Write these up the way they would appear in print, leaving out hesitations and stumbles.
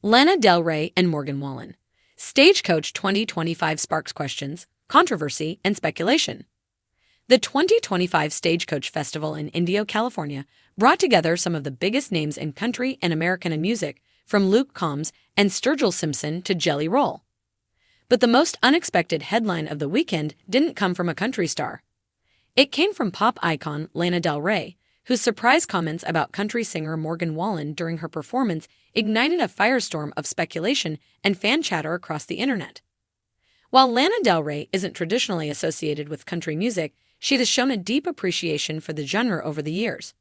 Lana Del Rey and Morgan Wallen. Stagecoach 2025 sparks questions, controversy, and speculation. The 2025 Stagecoach Festival in Indio, California, brought together some of the biggest names in country and Americana music, from Luke Combs and Sturgill Simpson to Jelly Roll. But the most unexpected headline of the weekend didn't come from a country star. It came from pop icon Lana Del Rey, whose surprise comments about country singer Morgan Wallen during her performance ignited a firestorm of speculation and fan chatter across the internet. While Lana Del Rey isn't traditionally associated with country music, she has shown a deep appreciation for the genre over the years.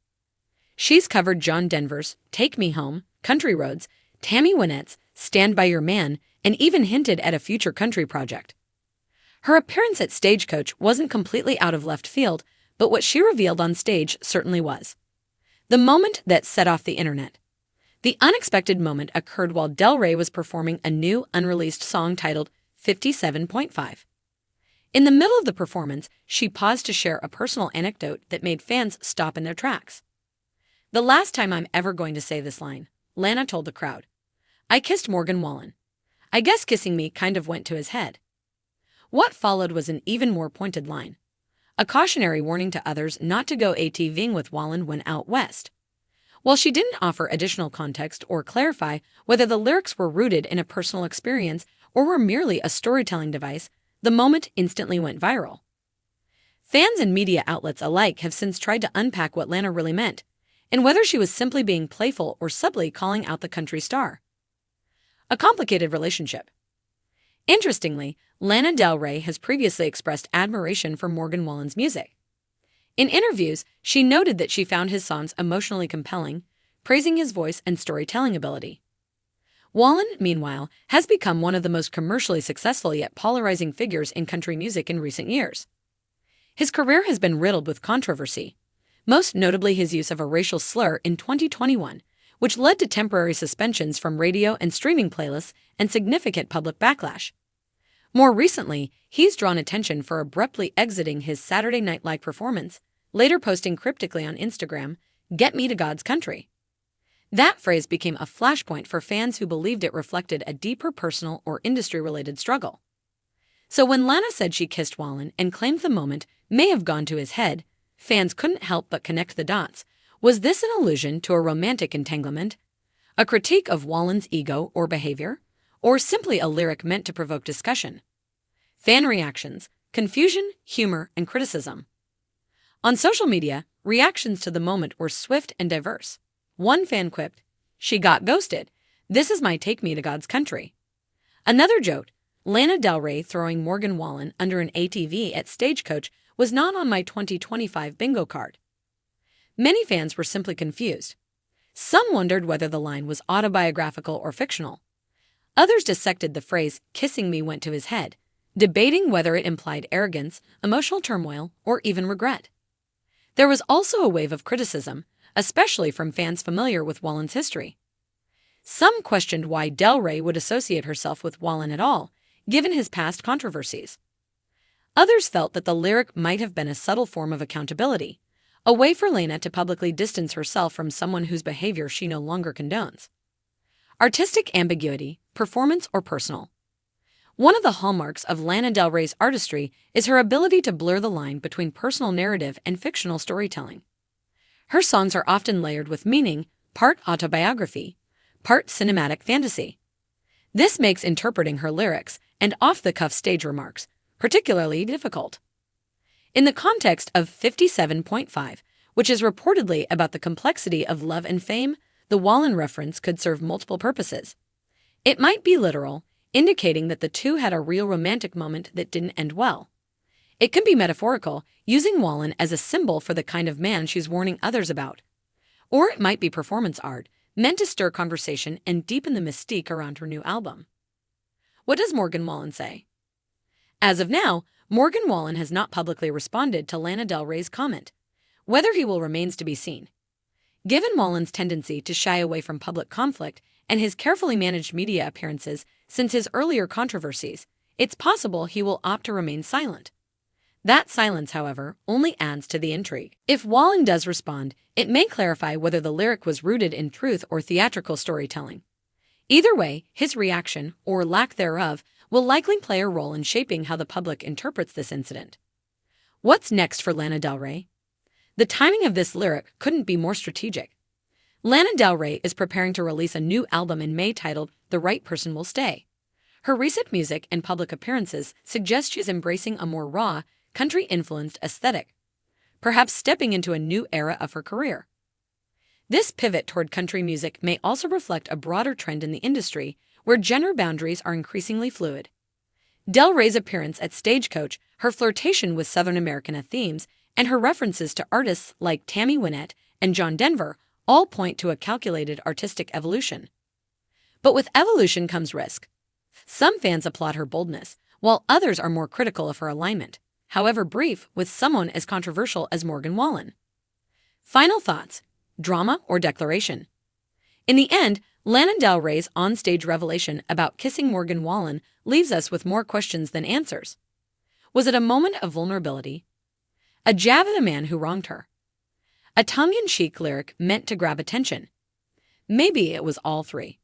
She's covered John Denver's Take Me Home, Country Roads, Tammy Wynette's Stand By Your Man, and even hinted at a future country project. Her appearance at Stagecoach wasn't completely out of left field, but what she revealed on stage certainly was. The moment that set off the internet. The unexpected moment occurred while Del Rey was performing a new, unreleased song titled 57.5. In the middle of the performance, she paused to share a personal anecdote that made fans stop in their tracks. "The last time I'm ever going to say this line," Lana told the crowd. "I kissed Morgan Wallen. I guess kissing me kind of went to his head." What followed was an even more pointed line. A cautionary warning to others not to go ATVing with Wallen when out west. While she didn't offer additional context or clarify whether the lyrics were rooted in a personal experience or were merely a storytelling device, the moment instantly went viral. Fans and media outlets alike have since tried to unpack what Lana really meant, and whether she was simply being playful or subtly calling out the country star. A complicated relationship. Interestingly, Lana Del Rey has previously expressed admiration for Morgan Wallen's music. In interviews, she noted that she found his songs emotionally compelling, praising his voice and storytelling ability. Wallen, meanwhile, has become one of the most commercially successful yet polarizing figures in country music in recent years. His career has been riddled with controversy, most notably his use of a racial slur in 2021, which led to temporary suspensions from radio and streaming playlists and significant public backlash. More recently, he's drawn attention for abruptly exiting his Saturday Night Live performance, later posting cryptically on Instagram, "Get me to God's country." That phrase became a flashpoint for fans who believed it reflected a deeper personal or industry-related struggle. So when Lana said she kissed Wallen and claimed the moment may have gone to his head, fans couldn't help but connect the dots. Was this an allusion to a romantic entanglement? A critique of Wallen's ego or behavior? Or simply a lyric meant to provoke discussion? Fan reactions, confusion, humor, and criticism. On social media, reactions to the moment were swift and diverse. One fan quipped, "She got ghosted. This is my take me to God's country." Another joked, "Lana Del Rey throwing Morgan Wallen under an ATV at Stagecoach was not on my 2025 bingo card." Many fans were simply confused. Some wondered whether the line was autobiographical or fictional. Others dissected the phrase, "kissing me went to his head," debating whether it implied arrogance, emotional turmoil, or even regret. There was also a wave of criticism, especially from fans familiar with Wallen's history. Some questioned why Del Rey would associate herself with Wallen at all, given his past controversies. Others felt that the lyric might have been a subtle form of accountability, a way for Lana to publicly distance herself from someone whose behavior she no longer condones. Artistic ambiguity, performance or personal. One of the hallmarks of Lana Del Rey's artistry is her ability to blur the line between personal narrative and fictional storytelling. Her songs are often layered with meaning, part autobiography, part cinematic fantasy. This makes interpreting her lyrics and off-the-cuff stage remarks particularly difficult. In the context of 57.5, which is reportedly about the complexity of love and fame, the Wallen reference could serve multiple purposes. It might be literal, indicating that the two had a real romantic moment that didn't end well. It can be metaphorical, using Wallen as a symbol for the kind of man she's warning others about. Or it might be performance art, meant to stir conversation and deepen the mystique around her new album. What does Morgan Wallen say? As of now, Morgan Wallen has not publicly responded to Lana Del Rey's comment. Whether he will remains to be seen. Given Wallen's tendency to shy away from public conflict and his carefully managed media appearances since his earlier controversies, it's possible he will opt to remain silent. That silence, however, only adds to the intrigue. If Wallen does respond, it may clarify whether the lyric was rooted in truth or theatrical storytelling. Either way, his reaction, or lack thereof, will likely play a role in shaping how the public interprets this incident. What's next for Lana Del Rey? The timing of this lyric couldn't be more strategic. Lana Del Rey is preparing to release a new album in May titled The Right Person Will Stay. Her recent music and public appearances suggest she's embracing a more raw, country-influenced aesthetic, perhaps stepping into a new era of her career. This pivot toward country music may also reflect a broader trend in the industry where genre boundaries are increasingly fluid. Del Rey's appearance at Stagecoach, her flirtation with Southern Americana themes, and her references to artists like Tammy Wynette and John Denver all point to a calculated artistic evolution. But with evolution comes risk. Some fans applaud her boldness, while others are more critical of her alignment, however brief, with someone as controversial as Morgan Wallen. Final thoughts: drama or declaration? In the end, Lana Del Rey's onstage revelation about kissing Morgan Wallen leaves us with more questions than answers. Was it a moment of vulnerability? A jab at a man who wronged her? A tongue-in-cheek lyric meant to grab attention? Maybe it was all three.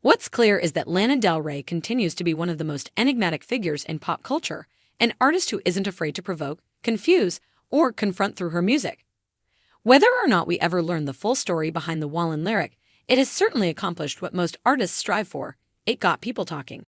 What's clear is that Lana Del Rey continues to be one of the most enigmatic figures in pop culture, an artist who isn't afraid to provoke, confuse, or confront through her music. Whether or not we ever learn the full story behind the Wallen lyric, it has certainly accomplished what most artists strive for: it got people talking.